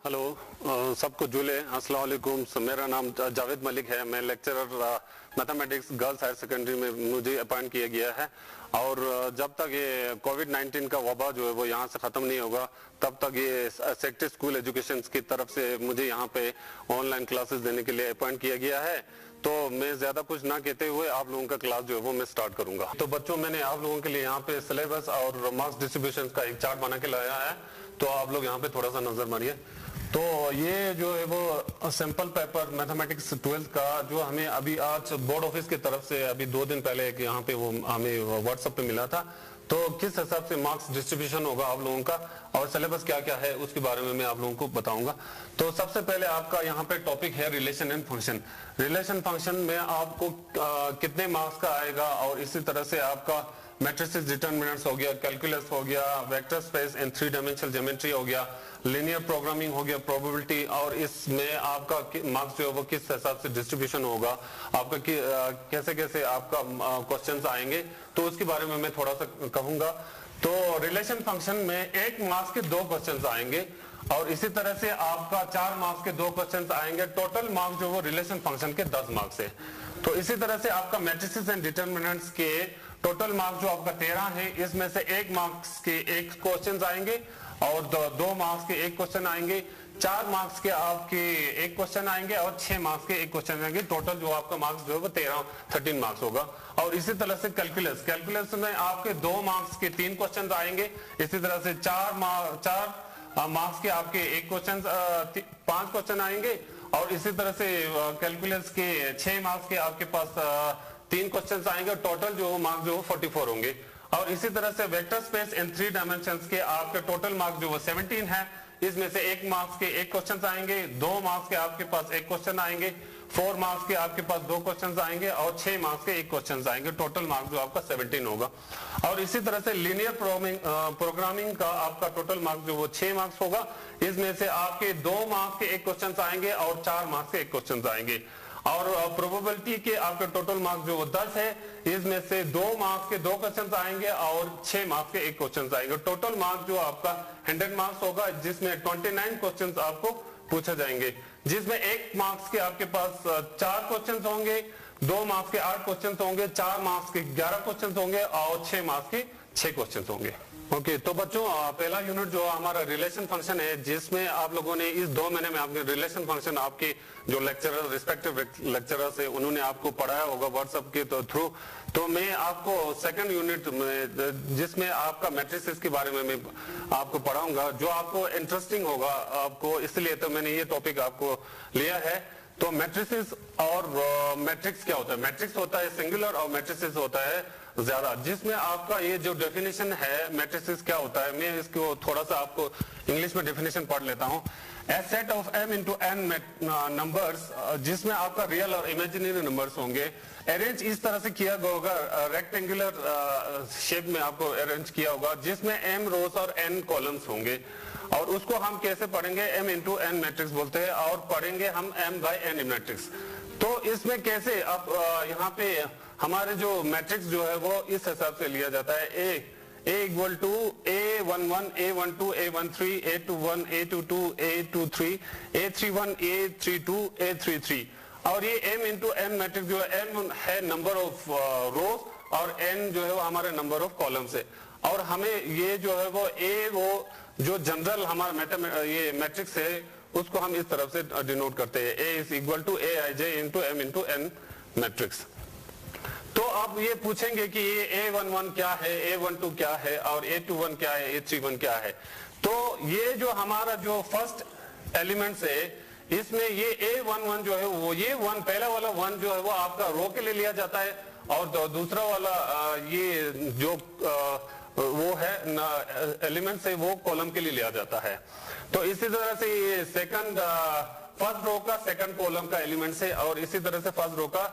Hello सबको जुले अस्सलाम वालेकुम। मेरा नाम जावेद मलिक है। मैं lecturer mathematics girls higher secondary में मुझे अपॉइंट किया गया है और जब तक ये कोविड-19 का वबा जो है वो यहाँ से ख़त्म नहीं होगा तब तक ये सेक्टर स्कूल एजुकेशन की तरफ से मुझे यहाँ पे ऑनलाइन क्लासेस देने के लिए अपॉइंट किया गया है। तो मैं ज्यादा कुछ ना कहते हुए आप लोगों का क्लास जो है वो मैं स्टार्ट करूंगा। तो बच्चों, मैंने आप लोगों के लिए यहाँ पे सिलेबस और मार्क्स डिस्ट्रीब्यूशन का एक चार्ट बना के लाया है, तो आप लोग यहाँ पे थोड़ा सा नजर मारिए। तो ये जो है वो सैंपल पेपर मैथमेटिक्स 12th का जो हमें अभी आज बोर्ड ऑफिस की तरफ से अभी 2 दिन पहले यहाँ पे वो हमें व्हाट्सएप पे मिला था। तो किस हिसाब से मार्क्स डिस्ट्रीब्यूशन होगा आप लोगों का और सिलेबस क्या क्या है उसके बारे में मैं आप लोगों को बताऊंगा। तो सबसे पहले आपका यहाँ पे टॉपिक है relation and function. Relation function में आपको कितने मार्क्स का आएगा और इसी तरह से आपका मैट्रिसेस डिटरमिनेंट्स हो गया, कैलकुलस हो गया, vector space and 3 dimensional geometry हो गया, लीनियर प्रोग्रामिंग हो गया, प्रोबेबिलिटी, और इसमें आपका मार्क्स जो है वो किस हिसाब से डिस्ट्रीब्यूशन होगा, आपका कैसे कैसे आपका क्वेश्चंस आएंगे, तो उसके बारे में मैं थोड़ा सा कहूंगा। तो रिलेशन फंक्शन में 1 मार्क्स के 2 क्वेश्चंस आएंगे और इसी तरह से आपका 4 मार्क्स के 2 क्वेश्चंस आएंगे। टोटल मार्क्स जो वो रिलेशन फंक्शन के 10 मार्क्स है। तो इसी तरह से आपका मैट्रिसेस एंड डिटरमिनेंट्स के टोटल मार्क्स जो आपका 13 है, इसमें से 1 मार्क्स के 1 क्वेश्चन आएंगे और 2 मार्क्स के 1 क्वेश्चन आएंगे, 4 मार्क्स के आपके 1 क्वेश्चन आएंगे और 6 मार्क्स के 1 क्वेश्चन आएंगे। टोटल जो आपका मार्क्स जो है वो 13 मार्क्स होगा। और इसी तरह से कैलकुलस में आपके 2 मार्क्स के 3 क्वेश्चन आएंगे। इसी तरह से 4 मार्क्स के आपके 1 क्वेश्चन 5 क्वेश्चन आएंगे और इसी तरह से कैलकुलस के 6 मार्क्स के आपके पास 3 क्वेश्चंस आएंगे। टोटल जो मार्क्स जो 44 होंगे। और इसी तरह से वेक्टर स्पेस एंड 3 डायमेंशंस के आपके टोटल मार्क्स जो वो 17 है। इसमें से 1 मार्क्स के 1 क्वेश्चन आएंगे, 2 मार्क्स के आपके पास 1 क्वेश्चन आएंगे, 4 मार्क्स के आपके पास 2 क्वेश्चन आएंगे और 6 मार्क्स के 1 क्वेश्चन आएंगे। टोटल मार्क्स जो आपका 17 होगा। और इसी तरह से लीनियर प्रोग्रामिंग का आपका टोटल मार्क्स जो वो 6 मार्क्स होगा। इसमें से आपके 2 मार्क्स के 1 क्वेश्चन आएंगे और 4 मार्क्स के 1 क्वेश्चन आएंगे। और प्रोबेबिलिटी के आपके टोटल मार्क्स जो वो 10 है। इसमें से 2 मार्क्स के 2 क्वेश्चन आएंगे और 6 मार्क्स के 1 क्वेश्चन आएंगे। टोटल मार्क्स जो आपका 100 मार्क्स होगा, जिसमें 29 क्वेश्चन आपको पूछे जाएंगे, जिसमें 1 मार्क्स के आपके पास 4 क्वेश्चन होंगे, 2 मार्क्स के 8 क्वेश्चन होंगे, 4 मार्क्स के 11 क्वेश्चन होंगे और 6 मार्क्स के 6 क्वेश्चन होंगे। ओके, तो बच्चों पहला यूनिट जो हमारा रिलेशन फंक्शन है, जिसमें आप लोगों ने इस 2 महीने में आपने रिलेशन फंक्शन आपके जो लेक्चरर रिस्पेक्टिव लेक्चरर्स है उन्होंने आपको पढ़ाया होगा व्हाट्सएप के थ्रू। तो मैं आपको सेकंड यूनिट में जिसमें आपका मैट्रिसेस के बारे में मैं आपको पढ़ाऊंगा, जो आपको इंटरेस्टिंग होगा आपको, इसलिए तो मैंने ये टॉपिक आपको लिया है। तो मैट्रिसेस और मैट्रिक्स क्या होता है? मैट्रिक्स होता है सिंगुलर और मैट्रिसेस होता है ज्यादा, जिसमें आपका ये जो डेफिनेशन है मैट्रिसेस क्या होता है, मैं इसको थोड़ा सा आपको इंग्लिश में डेफिनेशन पढ़ लेता हूँ। A set of m into n numbers, जिसमें आपका रियल और इमेजिनरी नंबर्स होंगे, अरेंज इस तरह से किया गया होगा, रेक्टेंगुलर शेप में आपको अरेंज किया होगा, जिसमें m रोज और n कॉलम्स होंगे। और उसको हम कैसे पढ़ेंगे? m into n मैट्रिक्स बोलते हैं और पढ़ेंगे हम m by n मैट्रिक्स। तो इसमें कैसे अब यहाँ पे हमारे जो मैट्रिक्स जो है वो इस हिसाब से लिया जाता है। A equal to A11, A12, A13, A21, A22, A23, A31, A32, A33। और ये m into n मैट्रिक्स जो है, m है नंबर ऑफ रोज और n जो है वो हमारे नंबर ऑफ कॉलम्स है। और हमें ये जो है वो वो जो जनरल हमारा ये मैट्रिक्स है उसको हम इस तरफ से डिनोट करते हैं। A is equal to Aij into m into n matrix. तो आप ये पूछेंगे कि ये A11 क्या है, A12 क्या है और A21 क्या है, A31 क्या है। तो ये जो हमारा जो फर्स्ट एलिमेंट्स है, इसमें ये A11 जो है वो ये 1 पहला वाला 1 जो है वो आपका रो के लिए लिया जाता है और दूसरा वाला ये जो वो है एलिमेंट्स है वो कॉलम के लिए लिया जाता है। तो इसी तरह से ये फर्स्ट रो का सेकंड कॉलम का एलिमेंट्स है और इसी तरह से फर्स्ट रो का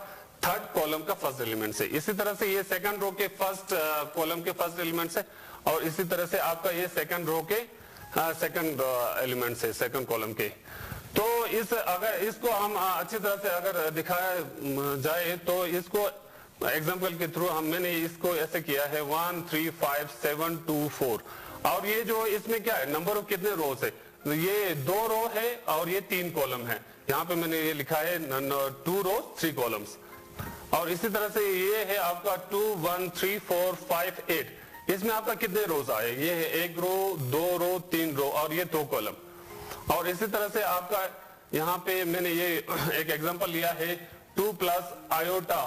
थर्ड कॉलम का फर्स्ट एलिमेंट है। इसी तरह से ये सेकंड रो के फर्स्ट कॉलम के फर्स्ट एलिमेंट्स है और इसी तरह से आपका ये सेकंड रो के सेकंड एलिमेंट्स है, सेकंड कॉलम के। तो अगर इसको हम अच्छी तरह से अगर दिखाया जाए तो इसको एग्जाम्पल के थ्रू मैंने इसको ऐसे किया है 1 3 5 7 2 4। और ये जो इसमें क्या है, नंबर ऑफ कितने रोज है? ये 2 रो है और ये 3 कॉलम है। यहाँ पे मैंने ये लिखा है 2 रो 3 कॉलम्स। और इसी तरह से ये है आपका 2 1 3 4 5 8। इसमें आपका कितने रोज आए? ये है 1 रो 2 रो 3 रो और ये 2 कॉलम। और इसी तरह से आपका यहाँ पे मैंने ये एक एग्जांपल लिया है 2 प्लस आयोटा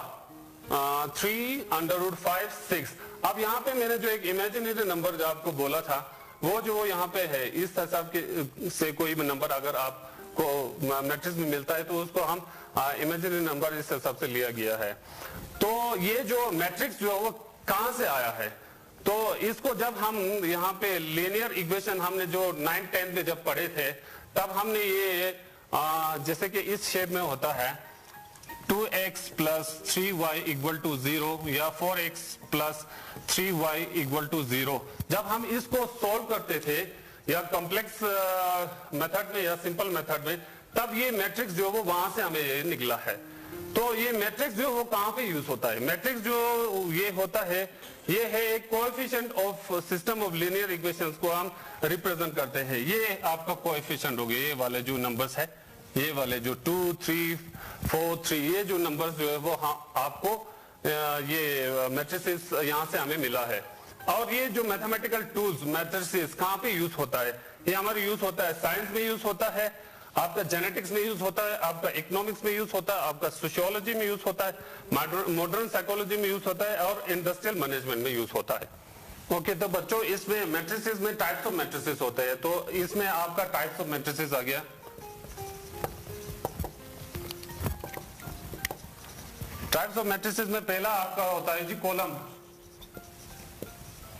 3 अंडर रूट 5 6। अब यहाँ पे मैंने जो एक इमेजिनरी नंबर जो आपको बोला था वो जो यहाँ पे है, इस हिसाब के से कोई भी नंबर अगर आपको मैट्रिक्स में मिलता है तो उसको हम इमेजिनरी नंबर इस हिसाब से लिया गया है। तो ये जो मैट्रिक्स जो वो कहां से आया है? तो इसको जब हम यहाँ पे लीनियर इक्वेशन हमने जो 9th 10th में जब पढ़े थे तब हमने ये जैसे कि इस शेप में होता है 2x plus 3y equal to 0 या 4x plus 3y equal to 0, जब हम इसको सॉल्व करते थे या कॉम्प्लेक्स मेथड में या सिंपल मेथड में, तब ये मैट्रिक्स जो वो वहां से हमें ये निकला है। तो ये मैट्रिक्स जो वो कहां पे यूज होता है? मैट्रिक्स जो ये होता है ये है एक coefficient of system of linear equations को हम रिप्रेजेंट करते हैं। ये आपका कोएफिशिएंट हो गया, ये वाले जो नंबर्स है, ये वाले जो 2 3 4 3, ये जो नंबर्स जो है वो आपको ये मैट्रिसेस यहाँ से हमें मिला है। और ये जो मैथमेटिकल टूल्स मैट्रिसेस कहाँ पे यूज होता है? ये हमारे यूज होता है साइंस में यूज होता है, आपका जेनेटिक्स में यूज होता है, आपका इकोनॉमिक्स में यूज होता है, आपका सोशियोलॉजी में यूज होता है, मॉडर्न साइकोलॉजी में यूज होता है और इंडस्ट्रियल मैनेजमेंट में यूज होता है। ओके, तो बच्चों इसमें मैट्रिसेस में टाइप्स ऑफ मैट्रिसेस होते हैं। तो इसमें आपका टाइप्स ऑफ मैट्रिसेस आ गया। टाइप्स ऑफ मैट्रिसेस में पहला आपका होता है G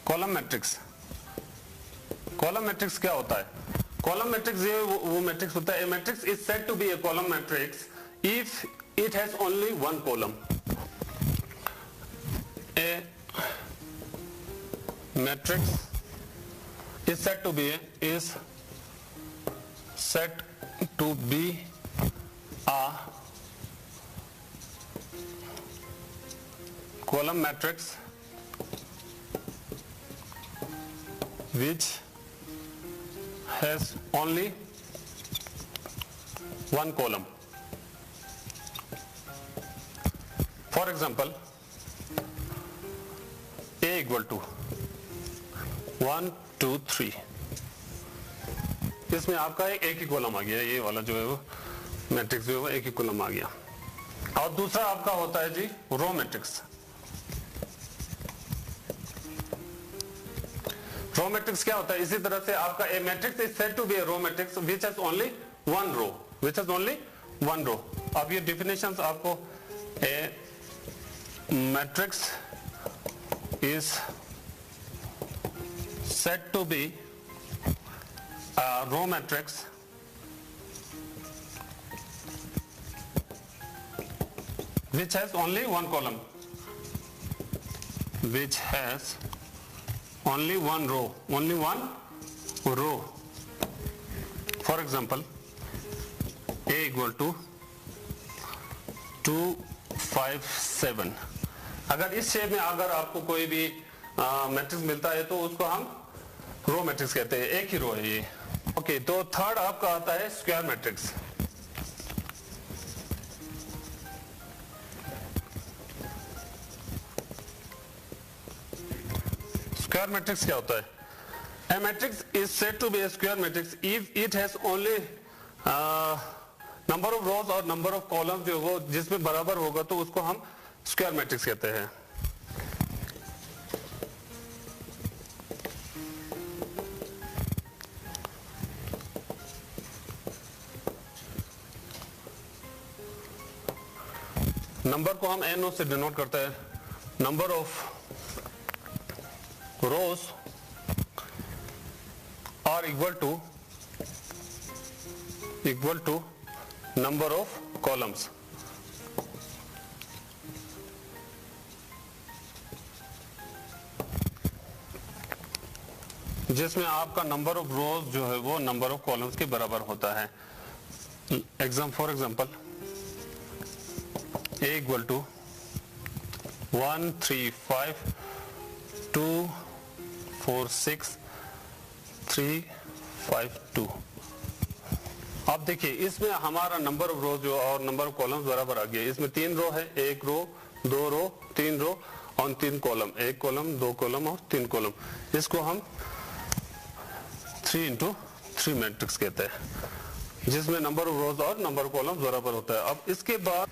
column matrix. Column matrix क्या होता है? कॉलम मैट्रिक्स ये वो मैट्रिक्स होता है, matrix is said to be a column matrix if it has only one column. A matrix is said to be a column matrix which has only one column. For example, A equal to 1 2 3, इसमें आपका एक ही column आ गया, ये वाला जो है वो matrix जो है वो एक ही कॉलम आ गया। और दूसरा आपका होता है जी रो मैट्रिक्स। रो मैट्रिक्स क्या होता है? इसी तरह से आपका a matrix is said to be a row matrix which has only one row. अब ये डिफिनेशंस आपको, a matrix is said to be a row matrix which has only one column, which has only one row. For example, A equal to 2 5 7। अगर इस shape में अगर आपको कोई भी मैट्रिक्स मिलता है तो उसको हम रो मैट्रिक्स कहते हैं, एक ही रो है ये। ओके, तो थर्ड आपका आता है स्क्वायर मैट्रिक्स। स्क्वायर मैट्रिक्स क्या होता है? A matrix is said to be a square matrix if it has only number of rows और नंबर ऑफ कॉलम्स जो वो जिसमें बराबर होगा तो उसको हम स्क्वायर मैट्रिक्स कहते हैं। नंबर को हम NO से डिनोट करते हैं। Number of rows are equal to number of columns. जिसमें आपका नंबर ऑफ रोज जो है वो नंबर ऑफ कॉलम्स के बराबर होता है। For example, A equal to 1 3 5 2 4 6 3 5 2। अब देखिए इसमें हमारा नंबर ऑफ रो जो और नंबर ऑफ कॉलम्स बराबर आ गया। इसमें 3 रो है, 1 रो 2 रो 3 रो और 3 कॉलम, 1 कॉलम 2 कॉलम और 3 कॉलम। इसको हम 3 into 3 मैट्रिक्स कहते हैं, जिसमें नंबर ऑफ रोज और नंबर ऑफ कॉलम्स बराबर होता है। अब इसके बाद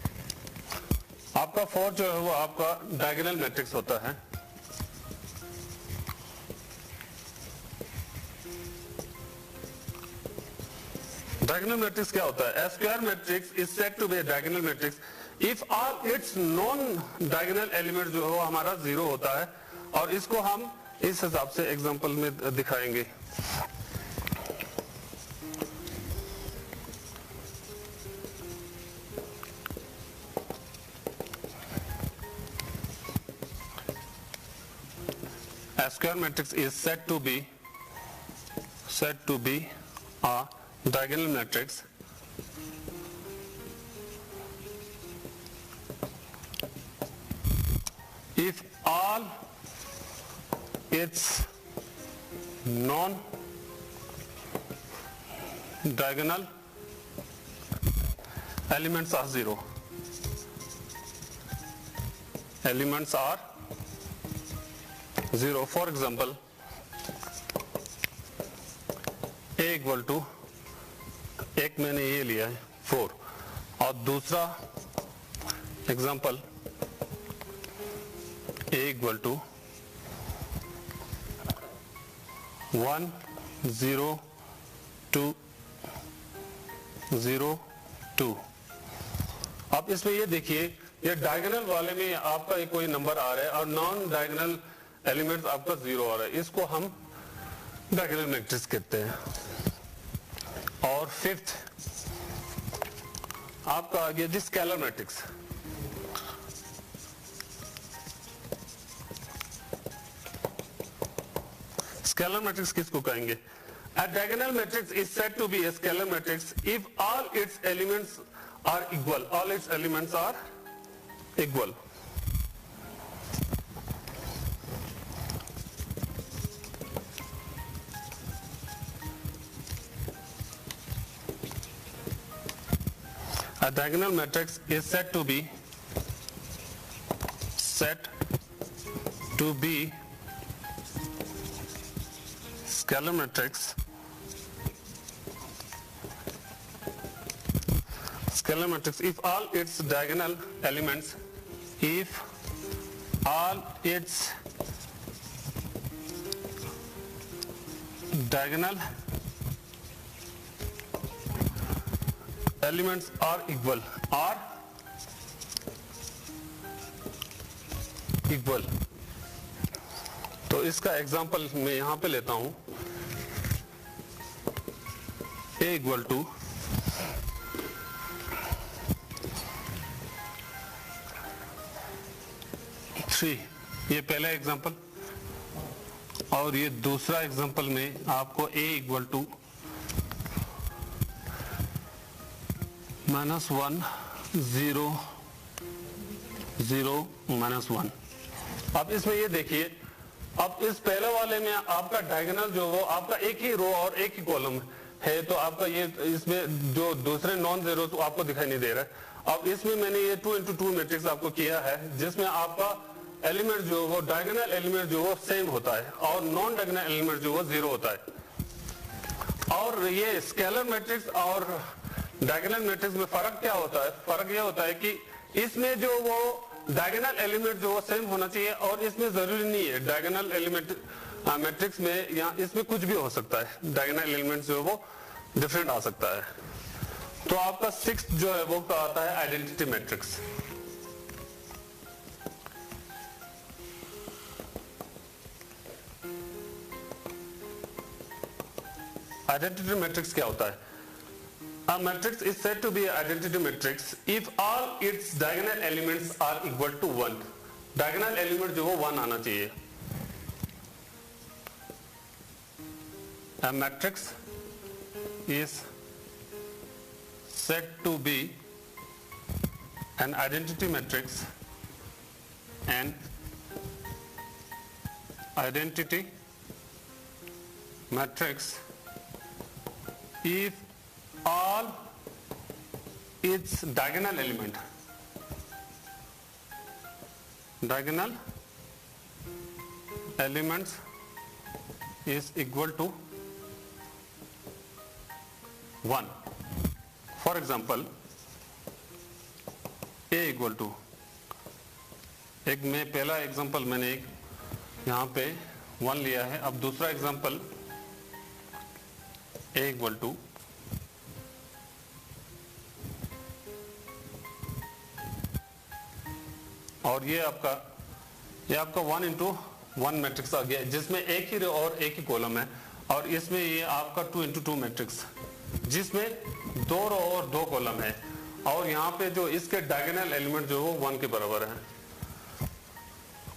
आपका 4 जो है वो आपका डायगोनल मैट्रिक्स होता है। डायगोनल मैट्रिक्स क्या होता है? A square matrix is said to be a diagonal matrix if all its non diagonal element जो है हमारा 0 होता है, और इसको हम इस हिसाब से एग्जांपल में दिखाएंगे। A square matrix is said to be a diagonal matrix if all its non-diagonal elements are 0. Elements are 0. For example, A equal to, एक मैंने ये लिया है 4, और दूसरा एग्जांपल A equal to 1 0 2 0 2। अब इसमें ये देखिए, ये डायगोनल वाले में आपका एक कोई नंबर आ रहा है और नॉन डायगोनल एलिमेंट्स आपका 0 आ रहा है, इसको हम डायगोनल मैट्रिक्स कहते हैं। और फिफ्थ आपका आ गया जी स्केलर मैट्रिक्स। स्केलर मैट्रिक्स किसको कहेंगे? A diagonal matrix is said to be a scalar matrix if all its elements are equal. All its elements are equal. A diagonal matrix is said to be scalar matrix. Scalar matrix if all its diagonal elements are equal. तो इसका example मैं यहां पे लेता हूं। A equal to 3, ये पहला example, और ये दूसरा एग्जांपल में आपको A इक्वल टू -1 0 0 -1। अब इसमें ये देखिए, अब इस पहले वाले में आपका डायगोनल जो वो आपका एक ही रो और एक ही कॉलम है, तो आपका ये इसमें जो दूसरे नॉन जीरो तो आपको दिखाई नहीं दे रहा है। अब इसमें मैंने ये 2 into 2 मैट्रिक्स आपको किया है, जिसमें आपका एलिमेंट जो वो डायगोनल एलिमेंट जो वो सेम होता है और नॉन डायगोनल एलिमेंट जो वो 0 होता है। और ये स्केलर मैट्रिक्स और डायगोनल मैट्रिक्स में फर्क क्या होता है? फर्क ये होता है कि इसमें जो वो डायगोनल एलिमेंट जो वो सेम होना चाहिए, और इसमें जरूरी नहीं है। डायगोनल एलिमेंट मैट्रिक्स में या इसमें कुछ भी हो सकता है, डायगोनल एलिमेंट जो है वो डिफरेंट आ सकता है। तो आपका 6th जो है वो आता है आइडेंटिटी मैट्रिक्स। आइडेंटिटी मैट्रिक्स क्या होता है? A matrix is said to be an identity matrix if all its diagonal elements are equal to 1. Diagonal element जो वो 1 आना चाहिए। A matrix is said to be an identity matrix, an identity matrix if all its diagonal elements is equal to 1. For example, a equal to, एक में पहला example मैंने एक यहाँ पे 1 लिया है. अब दूसरा एग्जांपल a इक्वल टू और ये आपका 1 इंटू 1 मैट्रिक्स आ गया जिसमें एक ही रो और एक ही कॉलम है, और इसमें ये आपका 2 इंटू 2 मैट्रिक्स जिसमें 2 रो और 2 कॉलम है, और यहाँ पे जो इसके डायगोनल एलिमेंट जो वो 1 के बराबर है.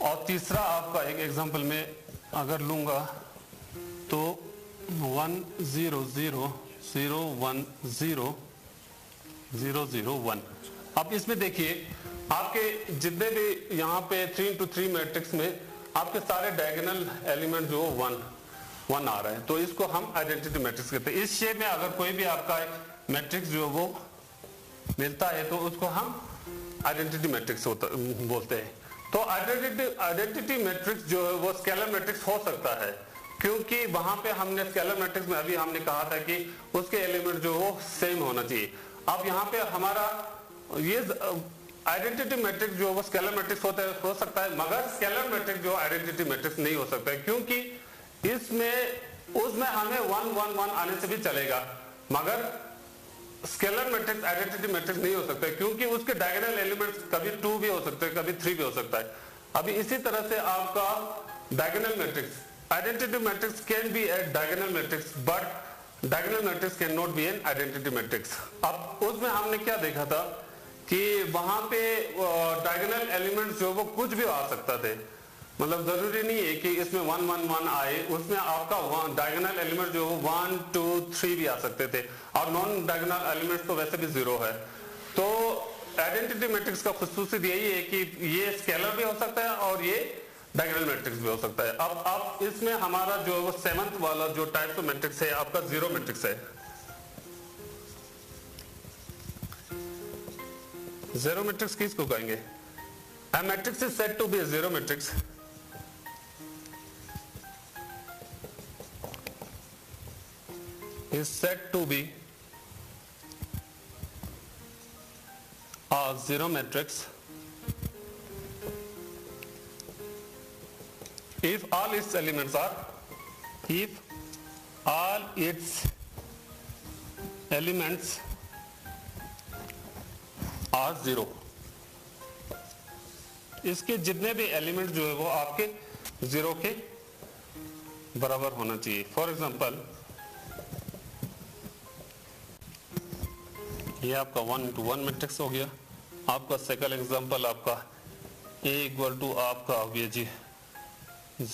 और तीसरा आपका एक एग्जांपल में अगर लूंगा तो 1 0 0 0 1 0 0 0 1. अब इसमें देखिए आपके जितने भी यहाँ पे 3 इंटू 3 मैट्रिक्स में आपके सारे डायगोनल एलिमेंट जो 1 आ रहे हैं, तो इसको हम आइडेंटिटी मैट्रिक्स कहते हैं. इस शेप में अगर कोई भी आपका मैट्रिक्स जो वो मिलता है तो उसको हम आइडेंटिटी मैट्रिक्स बोलते हैं. तो आइडेंटिटी मैट्रिक्स जो है वो स्केलर मैट्रिक्स हो सकता है, क्योंकि वहां पे हमने स्केलर मैट्रिक्स में अभी हमने कहा था कि उसके एलिमेंट जो वो सेम होना चाहिए. अब यहाँ पे हमारा ये आइडेंटिटी मैट्रिक्स जो वो स्केलर मैट्रिक्स हो सकता है, मगर स्केलर मैट्रिक्स जो आइडेंटिटी मैट्रिक्स नहीं हो सकता है, क्योंकि उसमें हमें 1 1 1 आने से भी चलेगा, मगर स्केलर मैट्रिक्स आइडेंटिटी मैट्रिक्स नहीं हो सकता है, क्योंकि उसके डायगोनल एलिमेंट्स कभी 2 भी हो सकते हैं, कभी 3 भी हो सकता है. अभी इसी तरह से आपका diagonal matrix identity matrix can be A diagonal matrix, but diagonal matrix can not be an identity matrix. अब उसमें हमने क्या देखा था कि वहां पे डायगोनल एलिमेंट्स जो वो कुछ भी आ सकता थे, मतलब जरूरी नहीं है कि इसमें 1 1 1 आए, उसमें आपका डायगोनल एलिमेंट जो 1 2 3 भी आ सकते थे, और नॉन डायगोनल एलिमेंट्स तो वैसे भी 0 है. तो आइडेंटिटी मैट्रिक्स का खुसूसियत यही है कि ये स्केलर भी हो सकता है और ये डायगोनल मैट्रिक्स भी हो सकता है. अब इसमें हमारा जो वो 7th वाला जो टाइप ऑफ मैट्रिक्स है आपका 0 मैट्रिक्स है. 0 मैट्रिक्स किसको कहेंगे? A matrix is said to be a 0 matrix is said to be a 0 matrix if all its elements are 0. इसके जितने भी एलिमेंट जो है वो आपके 0 के बराबर होना चाहिए. फॉर एग्जांपल ये आपका 1 इंटू 1 मैट्रिक्स हो गया. आपका सेकंड एग्जांपल आपका a इक्वल टू आपका हो गया जी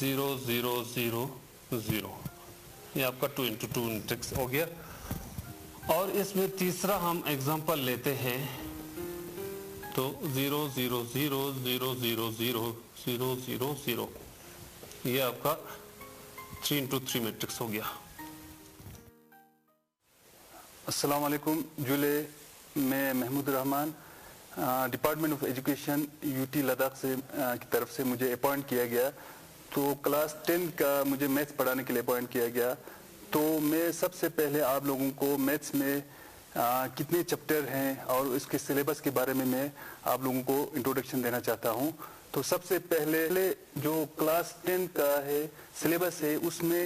0 0 0 0. ये आपका 2 इंटू 2 मैट्रिक्स हो गया. और इसमें तीसरा हम एग्जांपल लेते हैं तो 0 0 0 0 0 0 0 0 0. ये आपका 3 इंटू 3 मैट्रिक्स हो गया. अस्सलाम वालेकुम. जुले मैं Mahmood Rehman, department of education UT Ladakh से की तरफ से मुझे अपॉइंट किया गया. तो क्लास 10 का मुझे मैथ्स पढ़ाने के लिए अपॉइंट किया गया. तो मैं सबसे पहले आप लोगों को मैथ्स में कितने चैप्टर हैं और इसके सिलेबस के बारे में मैं आप लोगों को इंट्रोडक्शन देना चाहता हूं. तो सबसे पहले जो क्लास 10 का है सिलेबस है उसमें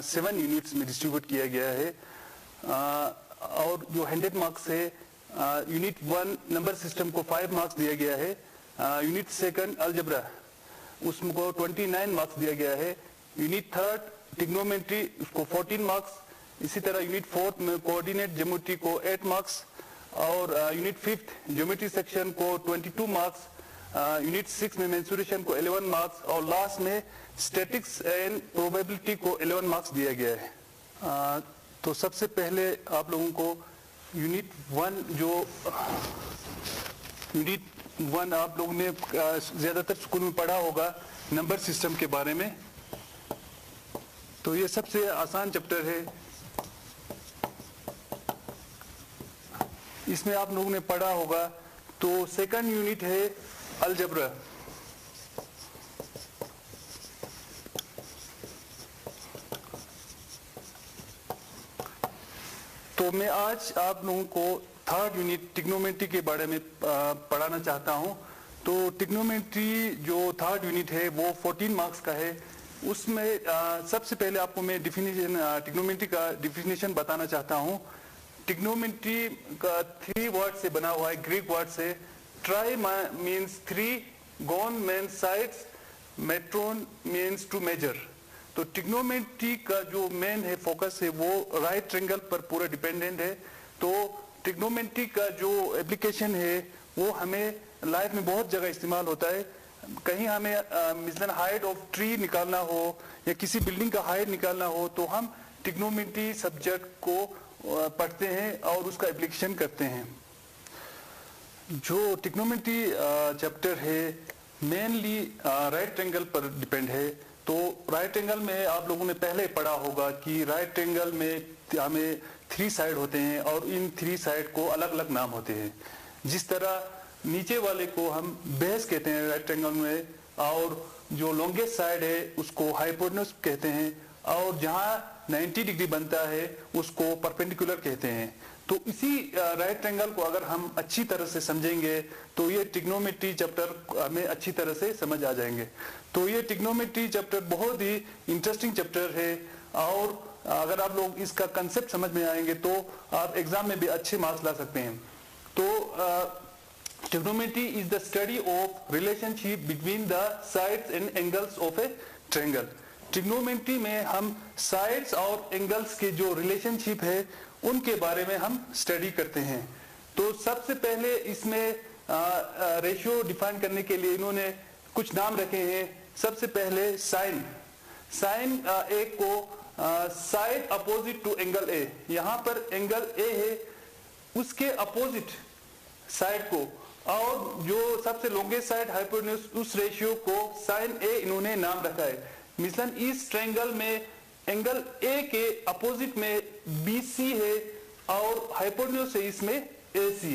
7 यूनिट्स में डिस्ट्रीब्यूट किया गया है. और जो 100 मार्क्स है यूनिट 1 नंबर सिस्टम को 5 मार्क्स दिया गया है. यूनिट 2 अलजेब्रा उसको 29 मार्क्स दिया गया है. यूनिट 3 ट्रिग्नोमेट्री उसको 14 मार्क्स. इसी तरह यूनिट 4 में कोऑर्डिनेट ज्योमेट्री को 8 मार्क्स, और यूनिट 5 ज्योमेट्री सेक्शन को 22 मार्क्स. यूनिट 6 में मेंसुरेशन को 11 मार्क्स, और लास्ट में स्टैटिक्स एंड प्रोबेबिलिटी को 11 मार्क्स दिया गया है. तो सबसे पहले आप लोगों को यूनिट 1 आप लोगों ने ज्यादातर स्कूल में पढ़ा होगा नंबर सिस्टम के बारे में. तो ये सबसे आसान चैप्टर है. इसमें आप लोगों ने पढ़ा होगा। तो सेकंड यूनिट है अलजबरा। तो मैं आज आप लोगों को थर्ड यूनिट ट्रिग्नोमेट्री के बारे में पढ़ाना चाहता हूं। तो ट्रिग्नोमेट्री जो थर्ड यूनिट है वो 14 मार्क्स का है। उसमें सबसे पहले आपको मैं ट्रिग्नोमेट्री का डिफिनेशन बताना चाहता हूं। ट्रिग्नोमेट्री का 3 वर्ड से बना हुआ है, ग्रीक वर्ड से। Tri means 3, gon means sides, metron means to measure. तो ट्रिग्नोमेट्री का जो मेन है फोकस है वो राइट ट्रायंगल पर पूरा डिपेंडेंट है। तो ट्रिग्नोमेट्री का जो एप्लीकेशन है वो हमें लाइफ में बहुत जगह इस्तेमाल होता है। कहीं हमें मिसलन हाइट ऑफ ट्री निकालना हो या किसी बिल्डिंग का हाइट निकालना हो तो हम ट्रिग्नोमेट्री सब्जेक्ट को पढ़ते हैं और उसका एप्लीकेशन करते हैं। जो ट्रिग्नोमेट्री चैप्टर है मेनली राइट ट्रायंगल पर डिपेंड है। तो राइट ट्रायंगल में आप लोगों ने पहले पढ़ा होगा कि राइट ट्रायंगल में हमें 3 साइड होते हैं और इन 3 साइड को अलग अलग नाम होते हैं। जिस तरह नीचे वाले को हम बेस कहते हैं राइट ट्रायंगल में, और जो लॉन्गेस्ट साइड है उसको हाइपोटेन्यूज कहते हैं, और जहां 90 डिग्री बनता है उसको परपेंडिकुलर कहते हैं। तो इसी राइट ट्रायंगल को अगर हम अच्छी तरह से समझेंगे तो ये ट्रिग्नोमेट्री चैप्टर हमें अच्छी तरह से समझ आ जाएंगे। तो ये ट्रिग्नोमेट्री चैप्टर बहुत ही इंटरेस्टिंग चैप्टर है, और अगर आप लोग इसका कंसेप्ट समझ में आएंगे तो आप एग्जाम में भी अच्छे मार्क्स ला सकते हैं। तो trigonometry is the study of relationship between the sides and angles of A triangle. Trigonometry में हम साइड्स और एंगल्स के जो रिलेशनशिप है उनके बारे में हम स्टडी करते हैं। तो सबसे पहले इसमें रेशियो डिफाइन करने के लिए इन्होंने कुछ नाम रखे हैं। सबसे पहले साइन ए को side opposite to angle A, यहाँ पर एंगल ए है उसके अपोजिट साइड को, और जो सबसे लॉन्गेस्ट साइड हाइपोटेन्यूज उस रेशियो को साइन ए इन्होंने नाम रखा है। मिसलन इस ट्रायंगल में एंगल ए के अपोजिट में BC है और हाइपोटेन्यूज है इसमें AC,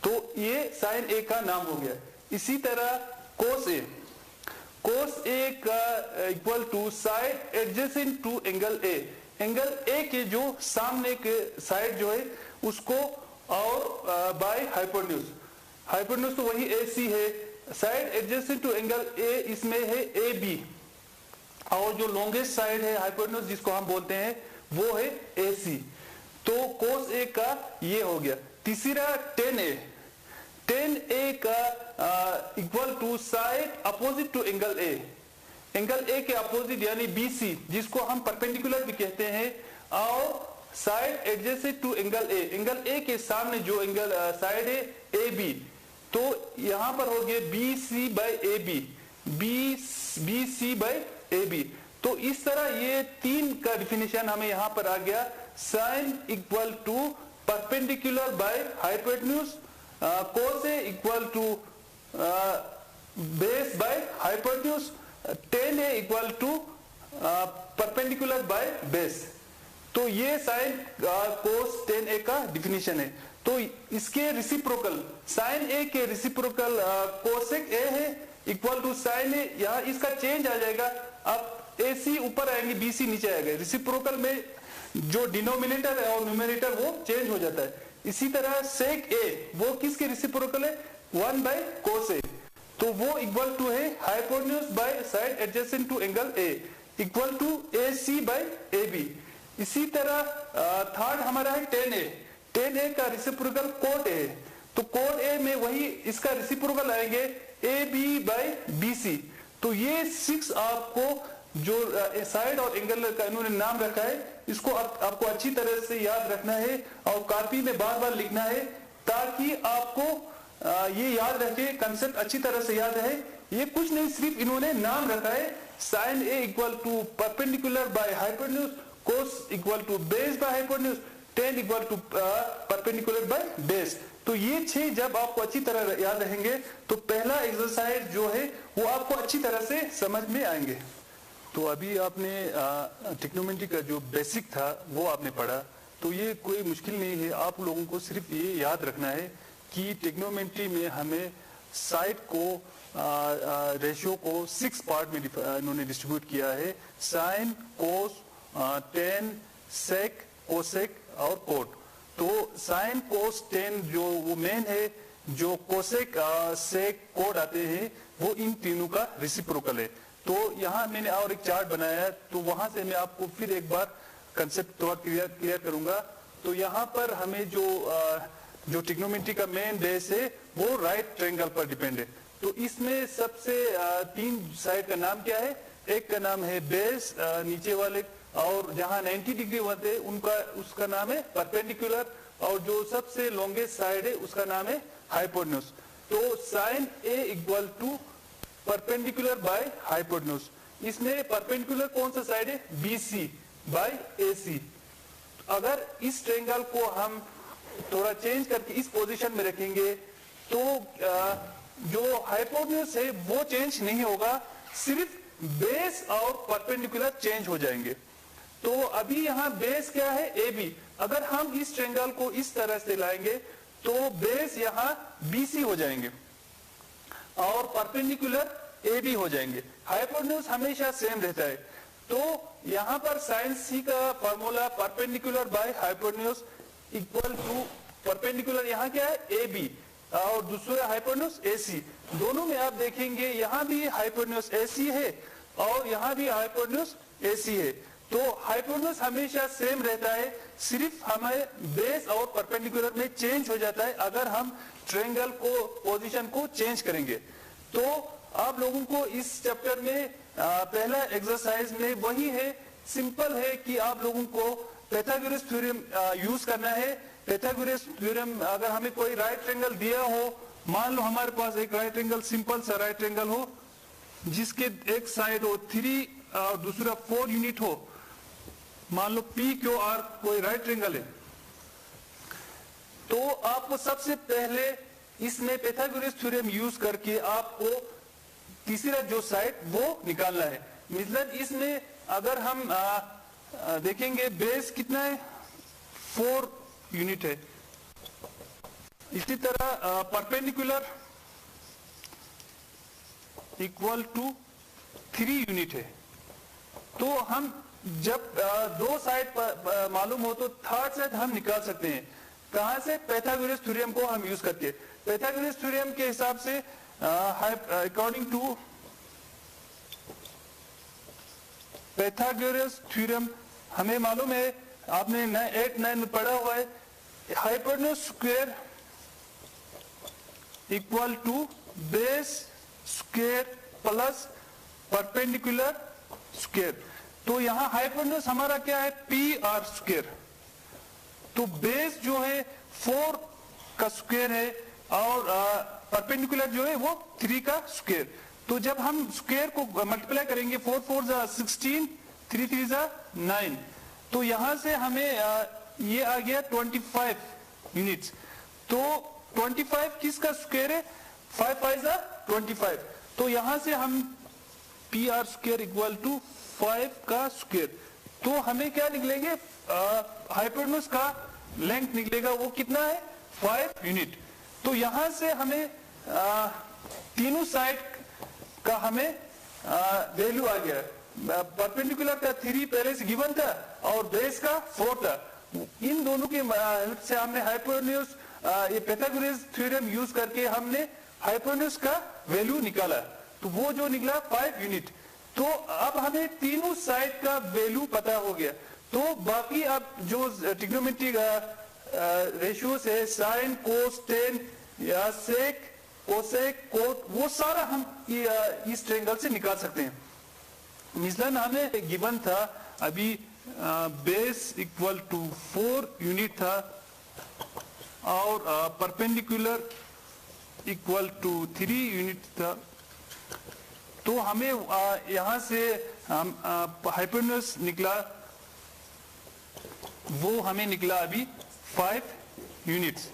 तो ये साइन ए का नाम हो गया। इसी तरह कोस ए का equal to side adjacent to angle A, angle A के जो सामने के साइड जो है उसको, और बाय हाइपोटेन्यूज तो वही AC है। Side adjacent to angle A इसमें है AB, और जो लॉन्गेस्ट साइड है हाइपोटेन्यूज जिसको हम बोलते हैं वो है AC। तो कोस ए का ये हो गया। तीसरा टेन ए का equal to side opposite to angle A, angle A के अपोजिट यानी BC जिसको हम परपेंडिकुलर भी कहते हैं, और side adjacent to angle A, angle A के सामने जो एंगल साइड है AB, तो यहां पर हो गया BC by AB, BC by AB। तो इस तरह ये 3 का डिफिनेशन हमें यहां पर आ गया। Sine equal to perpendicular by hypotenuse, cos A equal to base by hypotenuse, tan A equal to perpendicular by base. तो ये साइन कोस टेन ए का डिफिनेशन है। तो इसके रिसिप्रोकल साइन ए के रिसिप्रोकल कोसेक ए है इक्वल टू साइन ए, यहाँ इसका चेंज आ जाएगा। अब AC ऊपर आएंगे BC नीचे आएगा। रिसिप्रोकल में जो डिनोमिनेटर है और न्यूमरेटर वो चेंज हो जाता है। इसी तरह सेक ए वो किसके रिसिप्रोकल है 1 बाय कोस ए, तो वो इक्वल टू है hypotenuse by side adjacent to angle A equal to AC by AB। इसी तरह थर्ड हमारा है टेन ए का रिसिप्रोकल कोट ए, तो कोट ए में वही इसका रिसिप्रोकल आएंगे AB बाय BC। तो ये 6 आपको जो साइड और एंगल का इन्होंने नाम रखा है इसको आपको अच्छी तरह से याद रखना है और कॉपी में बार बार लिखना है, ताकि आपको ये याद रखे, कंसेप्ट अच्छी तरह से याद रहे। ये कुछ नहीं, सिर्फ इन्होंने नाम रखा है। Sine A equal to perpendicular by hypotenuse, cos equal to base by hypotenuse, tan equal to perpendicular by base. तो ये 6 जब आपको अच्छी तरह याद रहेंगे तो पहला एक्सरसाइज जो है वो आपको अच्छी तरह से समझ में आएंगे। तो अभी आपने ट्रिग्नोमेट्री का जो बेसिक था वो आपने पढ़ा। तो ये कोई मुश्किल नहीं है। आप लोगों को सिर्फ ये याद रखना है कि ट्रिग्नोमेट्री में हमें साइड को रेशियो को 6 पार्ट में इन्होंने डिस्ट्रीब्यूट किया है, साइन, कोस, टेन, सेक, कोसेक और कोट। तो साइन, कोस, टेन जो वो मेन है, जो कोसेक, सेक, कोट आते हैं वो इन तीनों का रेसिप्रोकल है। तो यहाँ मैंने और एक चार्ट बनाया है, तो वहां से मैं आपको फिर एक बार कंसेप्ट थोड़ा क्लियर करूंगा। तो यहाँ पर हमें जो ट्रिग्नोमेट्री का मेन बेस है वो राइट ट्रायंगल पर डिपेंड है। तो इसमें सबसे 3 साइड का नाम क्या है? एक का नाम है बेस, नीचे वाले, और जहां 90 डिग्री होते हैं उनका उसका नाम है परपेंडिकुलर, और जो सबसे लॉन्गेस्ट साइड है उसका नाम है हाइपोटेन्यूज। तो sine A equal to perpendicular by hypotenuse. इसमें परपेंडिकुलर कौन सा साइड है? BC by AC। अगर इस ट्रायंगल को हम थोड़ा चेंज करके इस पोजीशन में रखेंगे तो जो हाइपोटेन्यूज है वो चेंज नहीं होगा, सिर्फ बेस और परपेंडिकुलर चेंज हो जाएंगे। तो अभी यहाँ बेस क्या है? AB। अगर हम इस ट्रायंगल को इस तरह से लाएंगे तो बेस यहाँ BC हो जाएंगे और परपेंडिकुलर AB हो जाएंगे। हाइपोटेन्यूज हमेशा सेम रहता है। तो यहाँ पर साइन C का formula perpendicular by hypotenuse equal to perpendicular यहाँ क्या है? AB और दूसरा हाइपोटेन्यूज AC। दोनों में आप देखेंगे यहाँ भी हाइपोटेन्यूज AC है और यहाँ भी हाइपोटेन्यूज AC है। तो हाइपोटेन्यूज हमेशा सेम रहता है, सिर्फ हमें बेस और परपेंडिकुलर में चेंज हो जाता है अगर हम ट्रायंगल को पोजीशन को चेंज करेंगे। तो आप लोगों को इस चैप्टर में पहला एक्सरसाइज में वही है, सिंपल है कि आप लोगों को पाइथागोरस थ्योरम यूज करना है। पाइथागोरस थ्योरम अगर हमें कोई राइट ट्रायंगल दिया हो, मान लो हमारे पास एक राइट ट्रायंगल, सिंपल सा राइट ट्रायंगल हो जिसके एक साइड हो 3 और दूसरा 4 यूनिट हो, मान लो PQR कोई राइट ट्रायंगल है, तो आपको सबसे पहले इसमें पाइथागोरस थ्योरम यूज करके आपको तीसरा जो साइड वो निकालना है। मतलब इसमें अगर हम देखेंगे बेस कितना है? 4 यूनिट है। इसी तरह परपेंडिकुलर इक्वल टू 3 यूनिट है। तो हम जब दो साइड मालूम हो तो थर्ड साइड हम निकाल सकते हैं। कहां से? पाइथागोरस थ्योरम को हम यूज करके। पाइथागोरस थ्योरम के हिसाब से अकॉर्डिंग टू पाइथागोरस थ्योरम हमें मालूम है, आपने 8-9 में पढ़ा हुआ है, hypotenuse square equal to base square plus perpendicular square. तो यहाँ हाइपोटेन्यूज हमारा क्या है? PR square. तो बेस जो है 4 का स्क्वायर है और परपेंडिकुलर जो है वो 3 का स्क्वायर। तो जब हम स्क्वायर को मल्टीप्लाई करेंगे 4 4 16, 3 3 9, तो यहां से हमें ये आ गया 25 यूनिट्स। तो 25 किसका स्क्वायर है? 5 5 25। तो यहां से हम PR स्क्वायर इक्वल टू 5 का स्क्वायर। तो हमें क्या निकलेंगे? हाइपोटेन्यूज का लेंथ निकलेगा, वो कितना है? 5 यूनिट। तो यहां से हमें तीनों साइड का हमें वैल्यू आ गया। परपेंडिकुलर का 3 पहले से गिवन था और बेस का 4 था। इन दोनों की हेल्प से हमने हाइपोटेन्यूज, ये पाइथागोरस थ्योरम यूज करके हमने हाइपोटेन्यूज का वैल्यू निकाला। तो वो जो निकला 5 यूनिट। तो अब हमें तीनों साइड का वैल्यू पता हो गया। तो बाकी अब जो ट्रिग्नोमेट्री रेशियोज है, साइन, कोस, टेन या सेक, कोसेक, कोट, वो सारा हम इस ट्रायंगल से निकाल सकते हैं। मिसलन हमें गिवन था अभी बेस इक्वल टू 4 यूनिट था और परपेंडिकुलर इक्वल टू 3 यूनिट था। तो हमें यहां से हम हाइपोटेन्यूज निकला, वो हमें निकला अभी 5 यूनिट्स।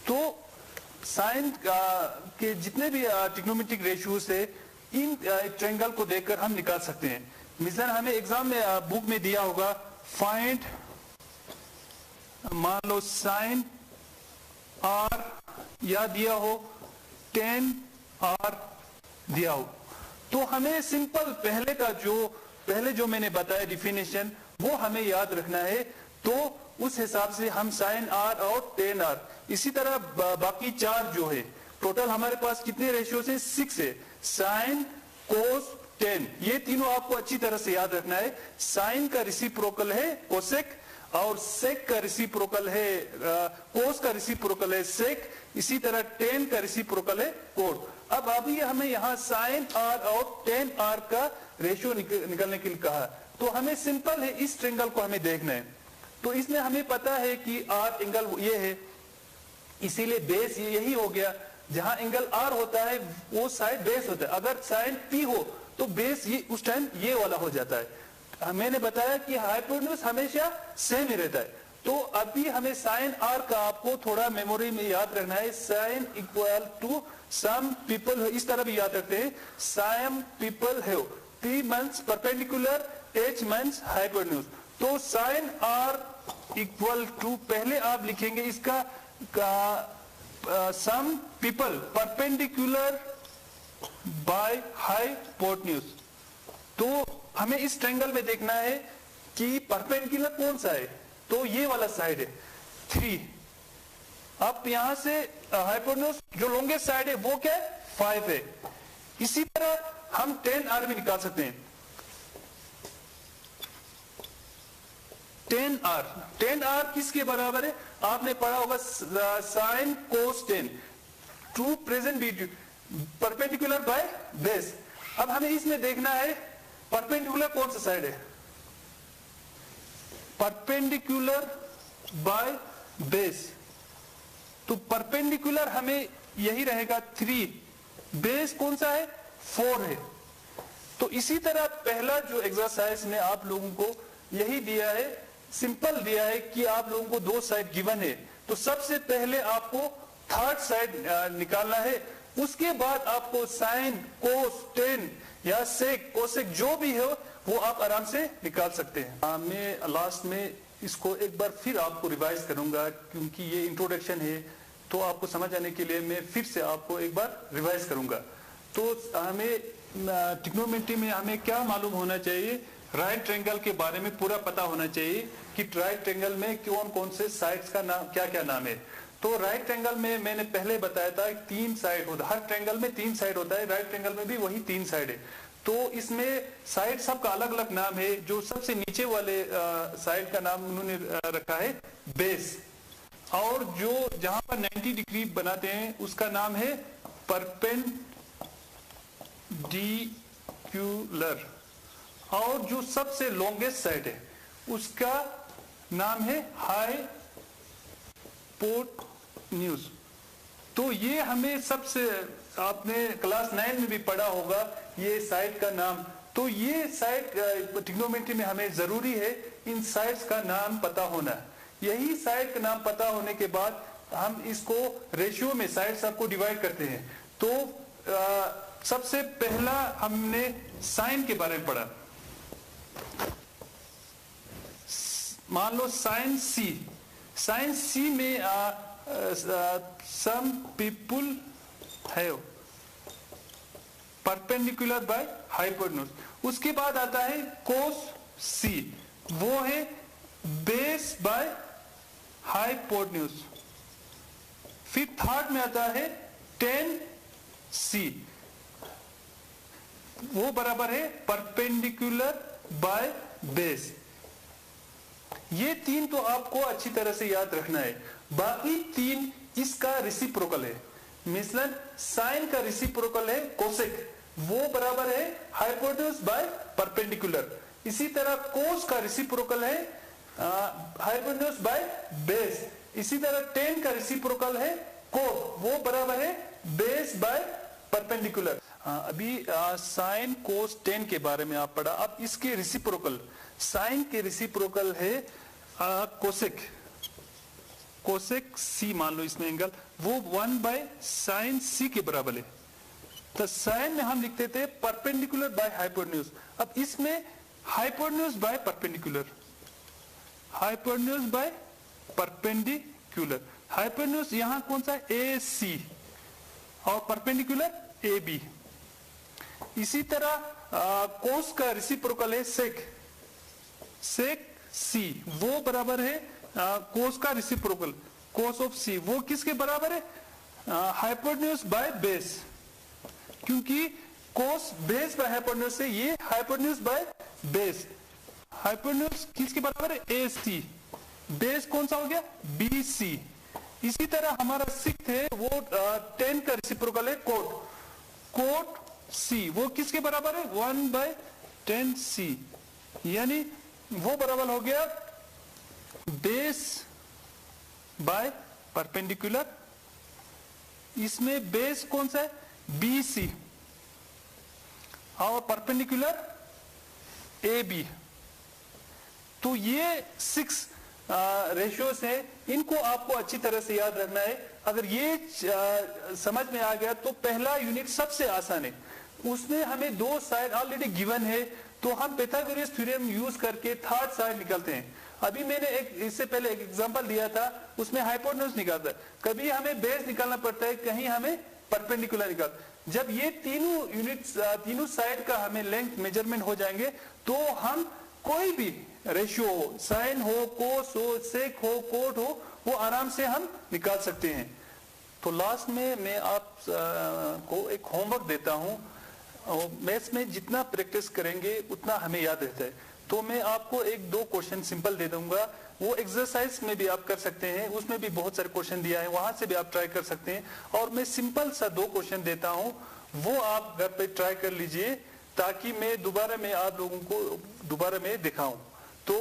तो साइन के जितने भी ट्रिग्नोमेट्रिक रेशियोज है, इन ट्रायंगल को देखकर हम निकाल सकते हैं। मिसाल हमें एग्जाम में बुक में दिया होगा, फाइंड मान लो साइन आर या दिया हो, टेन आर दिया हो, तो हमें सिंपल पहले जो मैंने बताया डिफिनेशन वो हमें याद रखना है। तो उस हिसाब से हम साइन आर और टेन आर, इसी तरह बाकी चार जो है, टोटल हमारे पास कितने रेशियो से 6 है। साइन कोस टेन, ये तीनों आपको अच्छी तरह से याद रखना है। साइन का रेसिप्रोकल है कोसेक, और सेक का रेसिप्रोकल है कोस का रेसिप्रोकल है सेक, इसी तरह टेन का रेसिप्रोकल है कोट। अब अभी हमें यहाँ साइन आर और टेन आर का रेशियो निकलने के लिए कहा, तो हमें सिंपल है इस ट्रायंगल को हमें देखना है। तो इसमें हमें पता है कि आर एंगल ये है, इसीलिए बेस यही हो गया। जहां एंगल आर होता है वो साइड बेस होता है। अगर साइन पी हो तो बेस ये उस टाइम ये वाला हो जाता है। मैंने बताया कि हाइपोटेन्यूज हमेशा सेम ही रहता है। तो अभी हमें साइन आर का आपको थोड़ा मेमोरी में याद रखना है। Sine equal to some people, इस तरह भी याद रखते हैं, some people have P months perpendicular, H months hypotenuse. तो साइन आर इक्वल टू, पहले आप लिखेंगे इसका some people perpendicular by hypotenuse. तो हमें इस ट्रायंगल में देखना है कि परपेंडिकुलर कौन सा है, तो ये वाला साइड है 3। अब यहां से हाइपोटेन्यूज जो लॉन्गेस्ट साइड है वो क्या है 5 है। इसी तरह हम 10R भी निकाल सकते हैं। 10R किसके बराबर है, आपने पढ़ा होगा sine cos 10 to present B perpendicular by base. अब हमें इसमें देखना है परपेंडिकुलर कौन सा साइड है, परपेंडिकुलर बाय बेस। तो परपेंडिकुलर हमें यही रहेगा 3, बेस कौन सा है 4 है। तो इसी तरह पहला जो एक्सरसाइज में आप लोगों को यही दिया है, सिंपल दिया है कि आप लोगों को 2 साइड गिवन है, तो सबसे पहले आपको थर्ड साइड निकालना है। उसके बाद आपको साइन कोस 10 या सेक कोसेक जो भी हो वो आप आराम से निकाल सकते हैं। मैं लास्ट में इसको एक बार फिर आपको रिवाइज करूंगा, क्योंकि ये इंट्रोडक्शन है, तो आपको समझ आने के लिए मैं फिर से आपको एक बार रिवाइज करूंगा। तो हमें ट्रिग्नोमेट्री में हमें क्या मालूम होना चाहिए, राइट ट्रायंगल के बारे में पूरा पता होना चाहिए कि राइट ट्रायंगल में कौन कौन से साइड्स का नाम क्या क्या नाम है। तो राइट ट्रायंगल में मैंने पहले बताया था 3 साइड होता है, हर ट्रायंगल में 3 साइड होता है, राइट ट्रायंगल में भी वही 3 साइड है। तो इसमें साइड सबका अलग अलग नाम है। जो सबसे नीचे वाले साइड का नाम उन्होंने रखा है बेस, और जो जहां पर 90 डिग्री बनाते हैं उसका नाम है परपेंडिकुलर, और जो सबसे लॉन्गेस्ट साइड है उसका नाम है हाइपोटेन्यूज। तो ये हमें सबसे, आपने क्लास 9 में भी पढ़ा होगा ये साइड का नाम। तो ये साइड ट्रिग्नोमेट्री में हमें जरूरी है इन साइड्स का नाम पता होना। यही साइड का नाम पता होने के बाद हम इसको रेशियो में साइड सबको डिवाइड करते हैं। तो सबसे पहला हमने साइन के बारे में पढ़ा। मान लो साइन सी में some people have perpendicular by hypotenuse. उसके बाद आता है कोस सी, वो है बेस बाय हाइपोटेन्यूज। फिर थर्ड में आता है 10C, वो बराबर है परपेंडिकुलर बाय बेस। ये 3 तो आपको अच्छी तरह से याद रखना है। बाकी 3 इसका रेसिप्रोकल है। मिसलन साइन का रेसिप्रोकल है कोसेक, वो बराबर है हाइपोटेन्यूज बाय परपेंडिकुलर। इसी तरह कोस का रेसिप्रोकल है हाइपोटेन्यूज बाय बेस। इसी तरह 10 का रेसिप्रोकल है कोट, वो बराबर है बेस बाय परपेंडिकुलर। अभी साइन कोस 10 के बारे में आप पढ़ा। अब इसके रेसिप्रोकल, साइन के रेसिप्रोकल है कोसेक सी, मान लो इसमें एंगल, वो 1 बाय साइन सी के बराबर है। तो साइन में हम लिखते थे परपेंडिकुलर बाय हाइपोटेन्यूज। अब इसमें hypotenuse by perpendicular, hypotenuse by perpendicular. Hypotenuse यहाँ कौन सा ए सी और परपेंडिकुलर ए बी। इसी तरह कोस का रेसिप्रोकल है सेक, सेक सी वो बराबर है कोस का रेसिप्रोकल कोस ऑफ सी, वो किसके बराबर है? हाइपोटेन्यूज बाय बेस, क्योंकि कोस बेस बाय हाइपोटेन्यूज से ये हाइपोटेन्यूज बाय बेस। हाइपोटेन्यूज किसके बराबर है? ए सी, बेस कौन सा हो गया? B C. इसी तरह हमारा सिक्स है वो 10 का रेसिप्रोकल है कोट, कोट सी वो किसके बराबर है? 1/10 सी, यानी वो बराबर हो गया बेस बाय परपेंडिकुलर। इसमें बेस कौन सा है? बी सी और परपेंडिकुलर ए बी। तो ये 6 रेशियोज है, इनको आपको अच्छी तरह से याद रखना है। अगर ये समझ में आ गया तो पहला यूनिट सबसे आसान है, उसमें हमें 2 साइड ऑलरेडी गिवन है, तो हम पाइथागोरस थ्योरम यूज करके थर्ड साइड निकालते हैं। अभी मैंने इससे पहले एक एग्जांपल दिया था, उसमें हाइपोटेन्यूज निकालता है। कभी हमें बेस निकालना पड़ता है, कहीं हमें परपेंडिकुलर निकाल। जब ये तीनों यूनिट्स तीनों साइड का हमें लेंथ मेजरमेंट हो जाएंगे तो हम कोई भी रेशियो हो, साइन हो, कोस हो, सेक हो, कोट हो, वो आराम से हम निकाल सकते हैं। तो लास्ट में मैं आप को एक होमवर्क देता हूं, मैथ्स में जितना प्रैक्टिस करेंगे उतना हमें याद रहता है। तो मैं आपको 1-2 क्वेश्चन सिंपल दे दूंगा, वो एक्सरसाइज में भी आप कर सकते हैं, उसमें भी बहुत सारे क्वेश्चन दिया है, वहां से भी आप ट्राई कर सकते हैं। और मैं सिंपल सा 2 क्वेश्चन देता हूं, वो आप घर पे ट्राई कर लीजिए, ताकि मैं दोबारा में आप लोगों को दोबारा में दिखाऊं। तो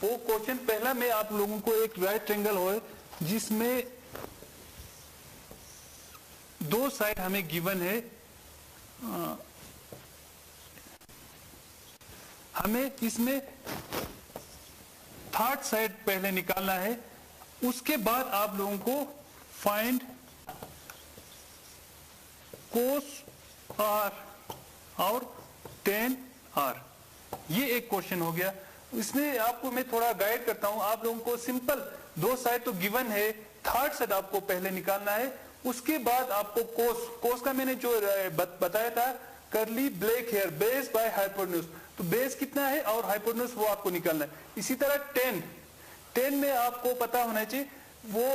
वो क्वेश्चन पहला मैं आप लोगों को एक राइट ट्रायंगल हो जिसमें 2 साइड हमें गिवन है, हमें इसमें थर्ड साइड पहले निकालना है, उसके बाद आप लोगों को फाइंड कोस आर और tan r, ये एक क्वेश्चन हो गया। इसमें आपको मैं थोड़ा गाइड करता हूं, आप लोगों को सिंपल 2 साइड तो गिवन है, थर्ड साइड आपको पहले निकालना है, उसके बाद आपको कोस का मैंने जो बताया था curly black hair base by hypotenuse, तो बेस कितना है और हाइपोटेन्यूज वो आपको निकालना है। इसी तरह 10 में आपको पता होना चाहिए वो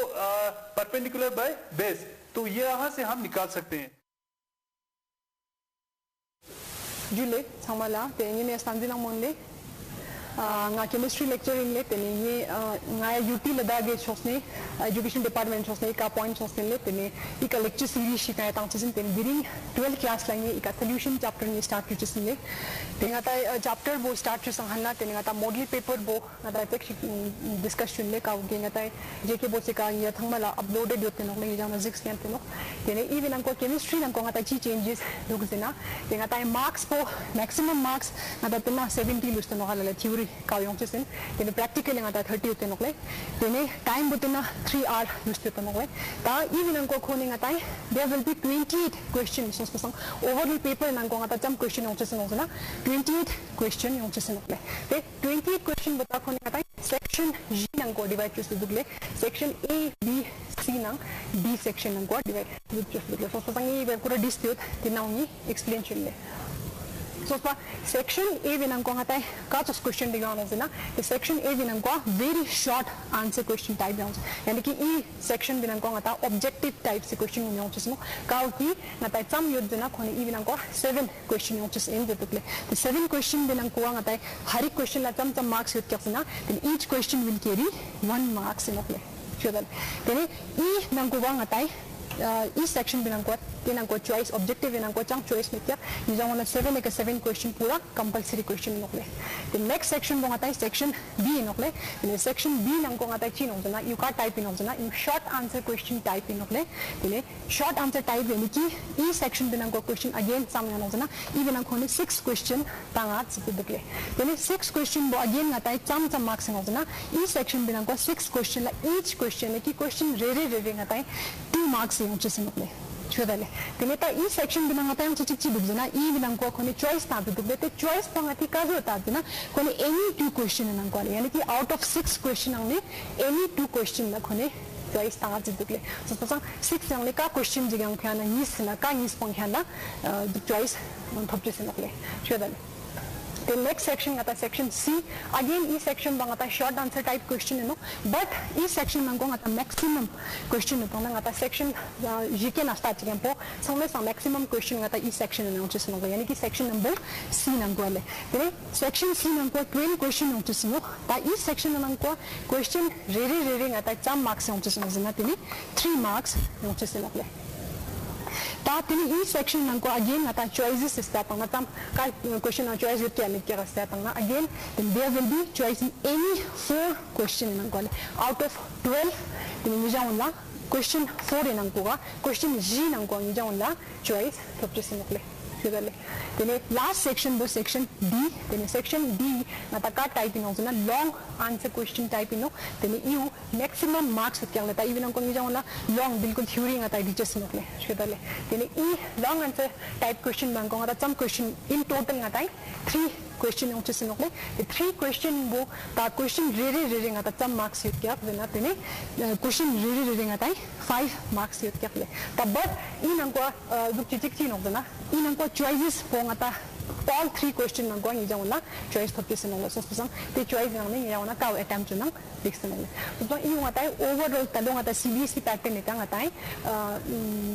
परपेंडिकुलर बाय बेस, तो ये यहां से हम निकाल सकते हैं। Julie, samala, tenye me standi nang monde. Nga chemistry lecturing le tenye nga UT ladage chosne education department chosne ka point chosne le tenye ika lecture series shikaya tang chisin ten during 12 class lang ika solution chapter ni start chisin le tenga ta chapter bo start chisang hanna tenga ta model paper bo ngata tek discussion le ka genga ta jeke bo se ka ya thangmala uploaded yote no le jana 6 ken no tenye even ang ko chemistry nang ko ngata chi changes dugzena tenga ta marks po maximum marks ngata tena 70 luste no hala theory ka yung chisen tene practical ngata 30 uten okle tene time butena 3 hour nuste uten okle ta even ang ko khone ngata there will be 28 questions so sang overall paper nang ko ngata cham question yung chisen ngona 28 question yung chisen okle te 28 question bata khone ngata section G nang ko divide chise dugle section A B C nang B section nang ko divide chise dugle so sang i pura dispute tinawni explain chille so section A binang ko ngatai ka just question digano na the section A binang ko very short answer question type yong yani ki e section binang ko ngata objective type se question yong chismo ka ki ngatai cham yod na khone e binang ko 7 question yong chis in the the 7 question binang ko ngatai hari question la cham marks yod kyasna then each question will carry 1 marks in okle sure then e nang ko ngatai e section binang ko tinang ko choice objective binang ko chang choice mit kya nijang wala 7 question pura compulsory question nokle the next section bo ngatai section B nokle the section B nang ko ngatai chin ong na you ka type in ong na you short answer question type in nokle the short answer type yani ki e section binang ko question again sam ong na even ang khone 6 question tanga chipudukle the 6 question bo again ngatai cham marks ong na e section binang ko 6 question la each question ki question re ngatai 2 marks ong chisin nokle Chudale. Tineta e section binangata yung chichi bugzana e binangko kone choice ta bugdete choice pangati kazo ta dina kone any two question nang kwale yani ki out of 6 question ang ne any two question na kone choice ta jidukle so pasang 6 ang le ka question jigang khana nis na ka nis pang khana the choice thopje sinakle chudale. The next section ngata section C again e section bangata short answer type question no but e section nang ngata maximum question no ngata section GK na start po samle sa maximum question ngata e section nang chis no yani ki section number C nang gole then section C nang ko 12 question nang chis no ta e section nang ko question re ngata cham marks nang chis no zina tini 3 marks nang chis no le Tatini e section nangko again ngata choices is that ngatam ka question on choice with kya likya rasta tanga again then there will be choice in any 4 question nangko out of 12 then ni jaunla question 4 nangko question G nangko ni jaunla choice thopje sinokle chudale then last section was section D then section D ngata ka type in also na long answer question type in no then you maximum marks with kya leta even nangko ni jaunla long bilkul theory ngata di sinokle chudale then e long answer type question bangko ngata some question in total ngata 3 question yung chis sinokle the 3 question bo ta question re ngata some marks yut kya then tene question re ngata 5 marks yut kya le ta but in angko duk chichi no na in angko choices po ngata all 3 question nangko ni jauna choice thopje sinokle so pasang the choice nang ni jauna ka attempt nang dictionary so in ngata overall talong ngata CBSE pattern ita ngata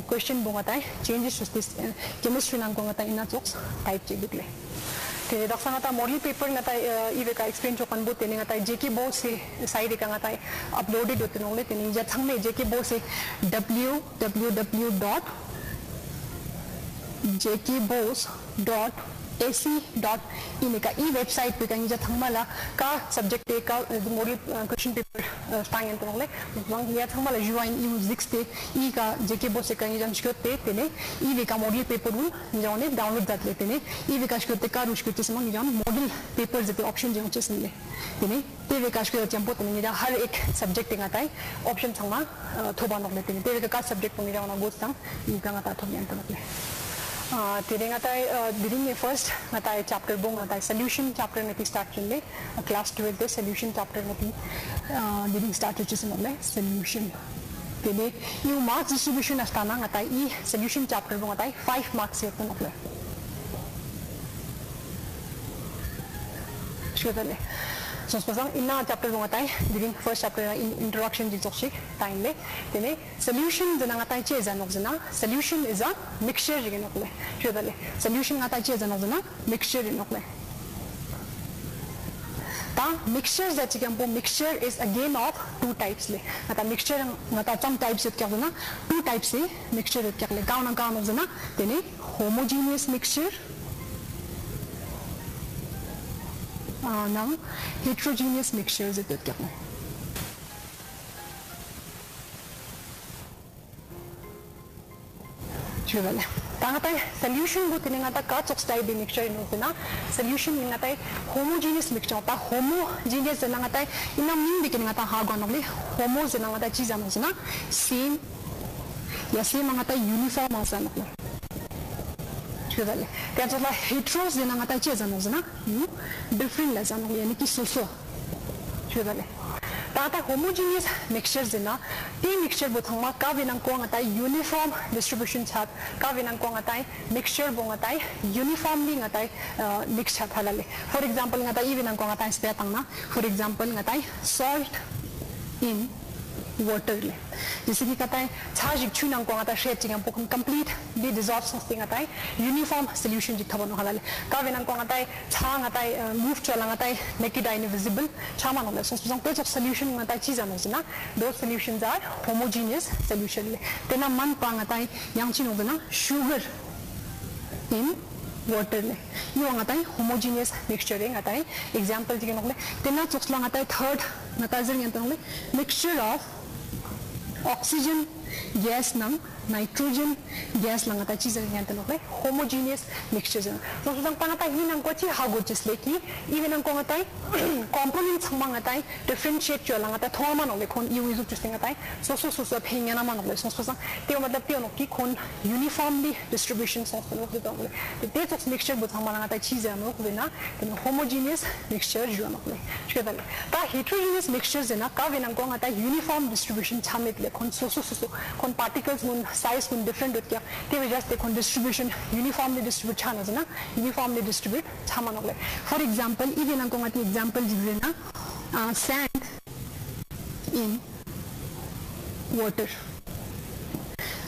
question bo ngata changes to this chemistry nangko ngata ina jokes type chibikle Tene daksana model paper ngata ive ka explain chokan bu tene ngata JK Bose se site ka ngata uploaded hote nole tene ja thangme JK Bose www.jkbose.ac.in का ई website पे कहीं जा थंगमाला का subject ए का model question paper स्टांग तो नले वंग या थंगमाला join ई जिक्स ते ई का जेके बोसे कहीं जा स्क्योर पे तेने ई वे का मॉडल पेपर उ जाने डाउनलोड कर लेते ने ई वे का स्क्योर ते का रुश करते समय जान मॉडल पेपर जते ऑप्शन जो चेस ने तेने ते वे का स्क्योर चंपो तेने जा हर एक सब्जेक्ट का ताई ऑप्शन थंगमा थोबा नक लेते ने ते वे का सब्जेक्ट को जाना गोस्तां ई का ngata थोबियन तो नले Today during the first chapter bong solution chapter nati start chunle class 12 the solution chapter nati during start chis nole solution today you marks distribution astana ngata e solution chapter bong ngata 5 marks yeto nole shudale so pasang inna chapter bong ngata during first chapter introduction ji jokshi time le tene solution jana ngata che janok jana solution is a mixture ji nokle shudale solution ngata che janok jana mixture nokle ta mixture that chikampo mixture is a game of 2 types le ngata mixture ngata some types it kyana 2 types se mixture it kyale kauna kauna jana tene homogeneous mixture now heterogeneous mixtures it करना है चलो Thangta solution वो तेरे ngata का chalks type भी mixture इन होते ना solution इन ngata homogeneous mixture होता homogeneous जना ngata इना मीन भी किन ngata हाँ गानों ले homo जना ngata चीज़ आना जना same या same ngata uniform आसा ना chudale त्याचा ला heteros जना ngata चे जना जना different ला जना यानी कि so chudale ताता homogeneous mixtures जना ती mixture बोथंगमा का विनंग को ngata uniform distribution छात का विनंग को ngata mixture बो ngata uniformly ngata mix छात हलाले for example ngata ई विनंग को ngata स्पेयर तंगना for example ngata salt in water ले जैसे कि कहता है छाछ चुनांग को आता शेड चिंगम पोकम complete भी dissolve something आता है uniform solution जितना बनो हलाले का विनंग को आता है छांग आता है move चला आता है make it invisible छामा नॉले so some types of solution आता है चीज़ आना जना those solutions are homogeneous solution ले तेना मन पांग आता है yang चिनो जना sugar in water ले ये आता है homogeneous mixture आता है example जिके नॉले तेना चोक्स लांग आता है third नताजर ये नॉले mixture of oxygen gas nang nitrogen gas lang ata cheese yan tanong kay homogeneous mixtures so sang pangatay hinang ko chi hago just like even ang ko ngatay components mang ngatay differentiate jo lang ata thoma no le kon yu isu just ngatay so phinga na man no so sang teo matlab teo no ki kon uniformly distribution of the dong the date of mixture but hama ngatay cheese am no na homogeneous mixture jo no le chedal ta heterogeneous mixtures na ka venang ko ngatay uniform distribution chamit le kon so kon particles mun size kun different होत क्या ते वजह से kon distribution uniformly distribute chana na uniformly distribute chama no for example even ang kong ati example jibre na sand in water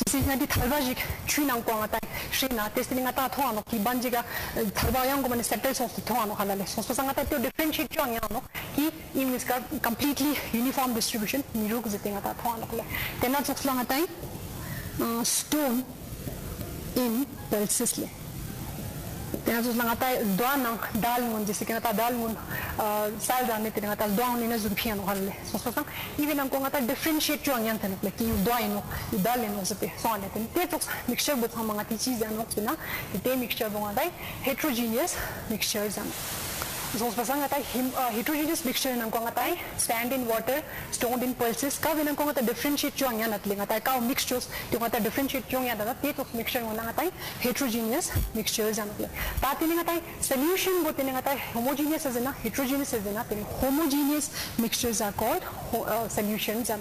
jise na di thalbajik chuinang kong ata shina testing ata thoano ki banjiga thalbayang ko mane settle so thoano halale so sangata to differentiate chang ya no ki in is completely uniform distribution miruk jiting ata thoano kole tena chokslang ata stone in pulses le tena so lang ata doanang dalmun jise kana ta dalmun sal dan ne tena ta doan ni na zurpian halle so sang even ang ko ngata differentiate jo ang yan tan le ki doino daleno zate so ane ten te tok mixture but ang mga ti cheese ano na te mixture bo ngata heterogeneous mixtures an so pasang ata heterogeneous mixture nang ko ngata stand in water stoned in pulses ka vinang ko ngata differentiate jo ang yan at ngata ka mixtures ti ngata differentiate jo ang yan da te tok mixture ngona ngata heterogeneous mixtures an ta ti ngata solution bo ti ngata homogeneous as na heterogeneous as na te homogeneous mixtures are called solutions an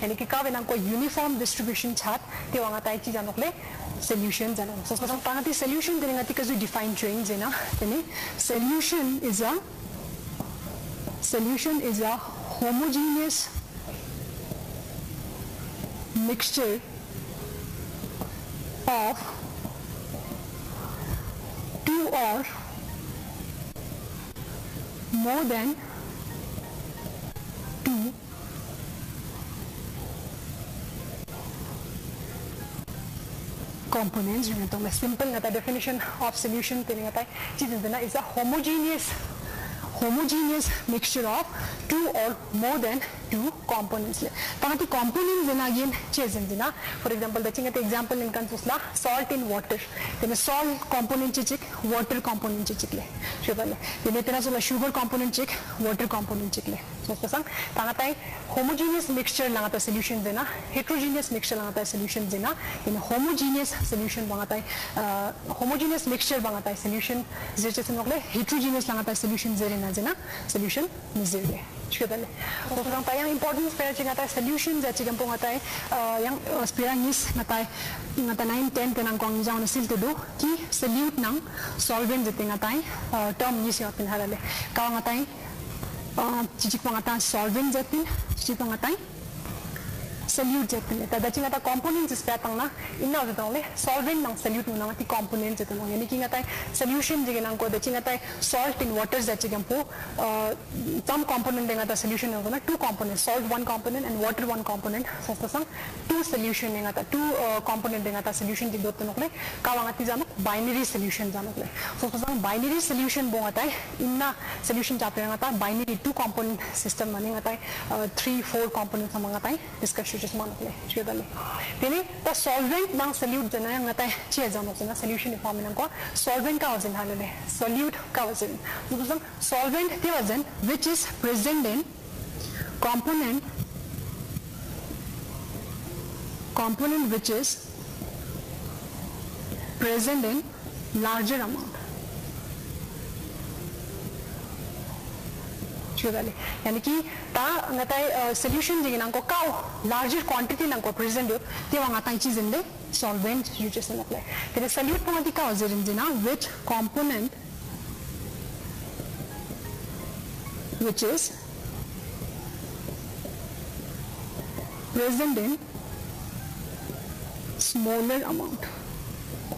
yani ki ka vinang ko uniform distribution chat te ngata chi an solutions and so pasang pangati solution din ngati kazu define trains na tani solution is a homogeneous mixture of two or more than two components. Simple definition of solution is a homogeneous mixture of two or more than two components. Pangati components again for example, the example in consusla salt in water. Then a salt component chick, water component chick. Then a sugar component chick, water component chick. So pangatai homogeneous mixture langata solutions in a heterogeneous mixture langata solutions in a homogeneous solution bangatai homogeneous mixture bangatai solution heterogeneous langata solution zerina solution zere chudale so yang important spare chingata solutions that chigampo ngatai yang spira nis ngatai ngata 9 10 tenang kong jawn sil to do ki solute nang solvent jete ngatai term nis yatin halale ka ngatai chichik pangata solvent jatin chichik pangatai solute jatin tada chingata components is patang na inna jatong le solvent nang solute nang ati components jatong yani ki ngatai solution jigenang ko de chingata salt in water jachigampo some component ngata solution ngona two components salt one component and water one component so sang two solution ngata two component ngata solution jigdot nokle kawangati janok binary solution janokle so sang binary solution bongatai inna solution chapter ngata binary two component system mani ngata 3-4 components mangatai discussion just manokle chedale tini the solvent nang solute jana ngata che janok na solution form nang ko solvent ka wazin halale solute ka wazin so sang solvent the wazin which is present in component which is present in larger amount. यानी कि ता ngata solution jing nang ko ka larger quantity nang ko present yo te wang atai cheese in le solvent you just apply then solute pangati ka ozerin jina which component which is present in smaller amount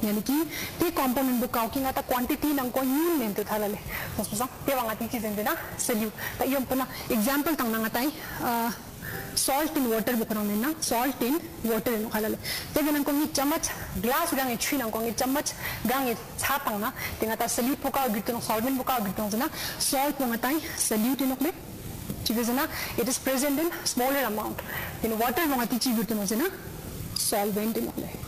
यानी कि ते component bu ka ki ngata quantity nang ko yun nen to thalale so te wang ati cheese in na solute ta yom pana example tang nang atai salt in water bukrang na salt in water no khalale te ganang ko ni chamach glass gang e chin ko ni chamach gang e chapang na te ngata solute buka gitno solvent buka gitno na salt po ngatai solute no kle chigezana it is present in smaller amount in water ngati chi gitno na solvent in ole